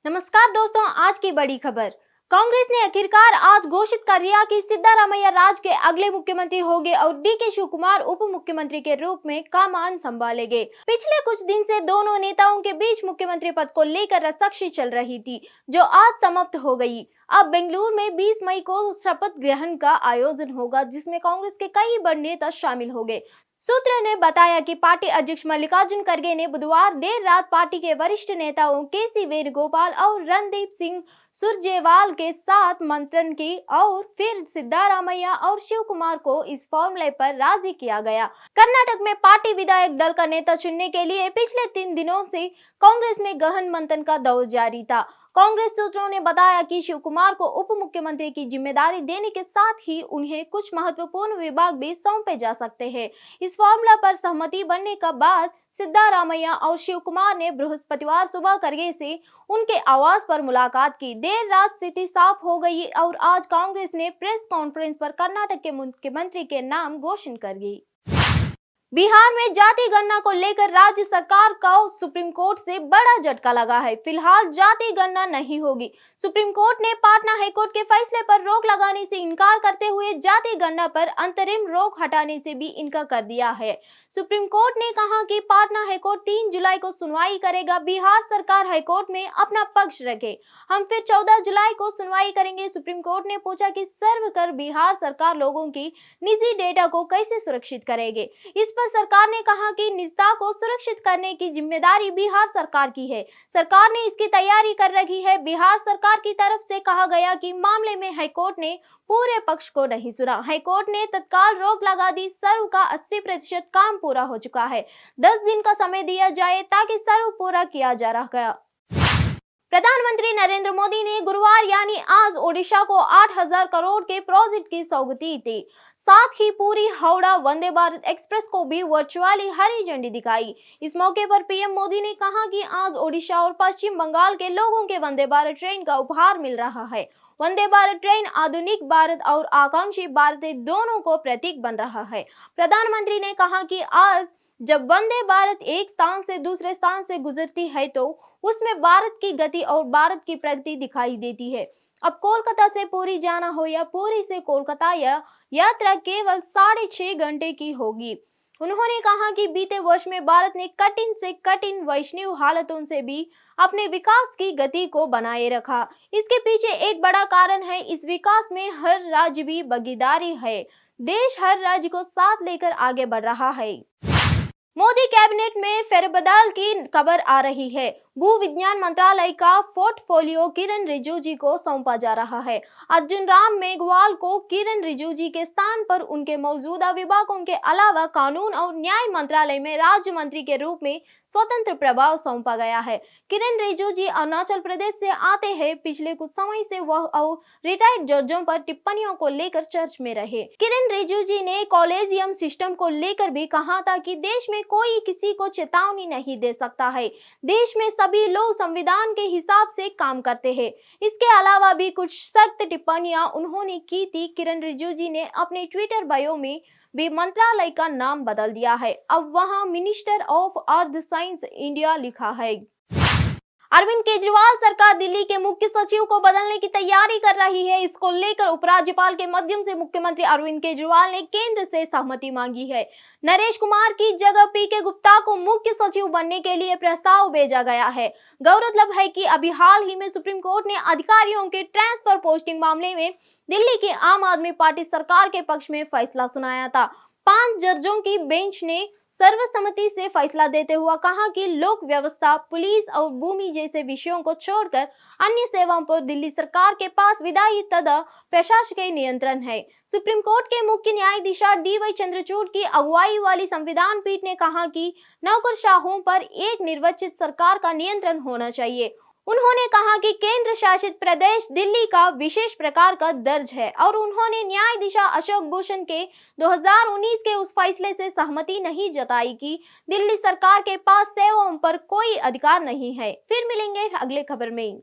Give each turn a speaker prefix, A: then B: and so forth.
A: नमस्कार दोस्तों, आज की बड़ी खबर। कांग्रेस ने आखिरकार आज घोषित कर दिया कि सिद्धारामैया राज्य के अगले मुख्यमंत्री होंगे और डीके शिव कुमार उप मुख्यमंत्री के रूप में कमान संभालेंगे। पिछले कुछ दिन से दोनों नेताओं के बीच मुख्यमंत्री पद को लेकर रस्साकशी चल रही थी, जो आज समाप्त हो गई। अब बेंगलुरु में 20 मई को शपथ ग्रहण का आयोजन होगा, जिसमें कांग्रेस के कई बड़े नेता शामिल होंगे। सूत्र ने बताया कि पार्टी अध्यक्ष मल्लिकार्जुन खड़गे ने बुधवार देर रात पार्टी के वरिष्ठ नेताओं केसी वेणुगोपाल और रणदीप सिंह सुरजेवाला के साथ मंथन की और फिर सिद्धारामैया और शिव कुमार को इस फॉर्मूले पर राजी किया गया। कर्नाटक में पार्टी विधायक दल का नेता चुनने के लिए पिछले 3 दिनों से कांग्रेस में गहन मंथन का दौर जारी था। कांग्रेस सूत्रों ने बताया कि शिव कुमार को उप मुख्यमंत्री की जिम्मेदारी देने के साथ ही उन्हें कुछ महत्वपूर्ण विभाग भी सौंपे जा सकते हैं। इस फॉर्मूला पर सहमति बनने के बाद सिद्धारामैया और शिव कुमार ने बृहस्पतिवार सुबह खड़गे से उनके आवास पर मुलाकात की। देर रात स्थिति साफ हो गई और आज कांग्रेस ने प्रेस कॉन्फ्रेंस पर कर्नाटक के मुख्यमंत्री के नाम घोषित कर दी। बिहार में जाति गणना को लेकर राज्य सरकार को सुप्रीम कोर्ट से बड़ा झटका लगा है। फिलहाल जाति गणना नहीं होगी। सुप्रीम कोर्ट ने पटना हाईकोर्ट के फैसले पर रोक लगाने से इनकार करते हुए जाति गणना पर अंतरिम रोक हटाने से भी इनकार कर दिया है। सुप्रीम कोर्ट ने कहा कि पटना हाईकोर्ट 3 जुलाई को सुनवाई करेगा। बिहार सरकार हाईकोर्ट में अपना पक्ष रखे। हम फिर 14 जुलाई को सुनवाई करेंगे। सुप्रीम कोर्ट ने पूछा कि सर्व कर बिहार सरकार लोगों की निजी डेटा को कैसे सुरक्षित करेगी। इस पर सरकार ने कहा कि निजता को सुरक्षित करने की जिम्मेदारी बिहार सरकार की है। सरकार ने इसकी तैयारी कर रखी है। बिहार सरकार की तरफ से कहा गया कि मामले में हाईकोर्ट ने पूरे पक्ष को नहीं सुना। हाईकोर्ट ने तत्काल रोक लगा दी। सर्व का 80% काम पूरा हो चुका है। 10 दिन का समय दिया जाए ताकि सर्व पूरा किया जा रहा है। प्रधानमंत्री नरेंद्र मोदी ने गुरुवार यानी आज ओडिशा को 8,000 करोड़ के प्रोजेक्ट की सौगात दी। साथ ही पूरी हावड़ा वंदे भारत एक्सप्रेस को भी वर्चुअली हरी झंडी दिखाई। इस मौके पर पीएम मोदी ने कहा कि आज ओडिशा और पश्चिम बंगाल के लोगों के वंदे भारत ट्रेन का उपहार मिल रहा है। वंदे भारत ट्रेन आधुनिक भारत और आकांक्षी भारत दोनों को प्रतीक बन रहा है। प्रधानमंत्री ने कहा कि आज जब वंदे भारत एक स्थान से दूसरे स्थान से गुजरती है तो उसमें भारत की गति और भारत की प्रगति दिखाई देती है। अब कोलकाता से पुरी जाना हो या पुरी से कोलकाता, या यात्रा केवल 6.5 घंटे की होगी। उन्होंने कहा कि बीते वर्ष में भारत ने कठिन से कठिन वैश्विक हालातों से भी अपने विकास की गति को बनाए रखा। इसके पीछे एक बड़ा कारण है, इस विकास में हर राज्य भी भागीदारी है। देश हर राज्य को साथ लेकर आगे बढ़ रहा है। मोदी कैबिनेट में फेरबदल की खबर आ रही है। भू विज्ञान मंत्रालय का पोर्टफोलियो किरण रिजिजू को सौंपा जा रहा है। अर्जुन राम मेघवाल को किरण रिजिजू के स्थान पर उनके मौजूदा विभागों के अलावा कानून और न्याय मंत्रालय में राज्य मंत्री के रूप में स्वतंत्र प्रभाव सौंपा गया है। किरण रिजिजू अरुणाचल प्रदेश से आते हैं। पिछले कुछ समय से वह और रिटायर्ड जजों पर टिप्पणियों को लेकर चर्च में रहे। किरण रिजिजू ने कॉलेजियम सिस्टम को लेकर भी कहा था कि देश में कोई किसी को चेतावनी नहीं दे सकता है। देश में सभी लोग संविधान के हिसाब से काम करते हैं। इसके अलावा भी कुछ सख्त टिप्पणियां उन्होंने की थी। किरण रिजिजू ने अपने ट्विटर बायो में भी मंत्रालय का नाम बदल दिया है। अब वहां minister of earth science India लिखा है। अरविंद केजरीवाल सरकार दिल्ली के मुख्य सचिव को बदलने की तैयारी कर रही है। इसको लेकर उपराज्यपाल के माध्यम से मुख्यमंत्री अरविंद केजरीवाल ने केंद्र से सहमति मांगी है। नरेश कुमार की जगह पीके गुप्ता को मुख्य सचिव बनने के लिए प्रस्ताव भेजा गया है। गौरतलब है कि अभी हाल ही में सुप्रीम कोर्ट ने अधिकारियों के ट्रांसफर पोस्टिंग मामले में दिल्ली की आम आदमी पार्टी सरकार के पक्ष में फैसला सुनाया था। 5 जजों की बेंच ने सर्वसम्मति से फैसला देते हुआ कहा कि लोक व्यवस्था, पुलिस और भूमि जैसे विषयों को छोड़कर अन्य सेवाओं पर दिल्ली सरकार के पास विधायी तथा प्रशासकीय नियंत्रण है। सुप्रीम कोर्ट के मुख्य न्यायाधीश DY चंद्रचूड़ की अगुवाई वाली संविधान पीठ ने कहा कि नौकरशाहों पर एक निर्वाचित सरकार का नियंत्रण होना चाहिए। उन्होंने कहा कि केंद्र शासित प्रदेश दिल्ली का विशेष प्रकार का दर्ज है और उन्होंने न्यायाधीश अशोक भूषण के 2019 के उस फैसले से सहमति नहीं जताई कि दिल्ली सरकार के पास सेवाओं पर कोई अधिकार नहीं है। फिर मिलेंगे अगले खबर में।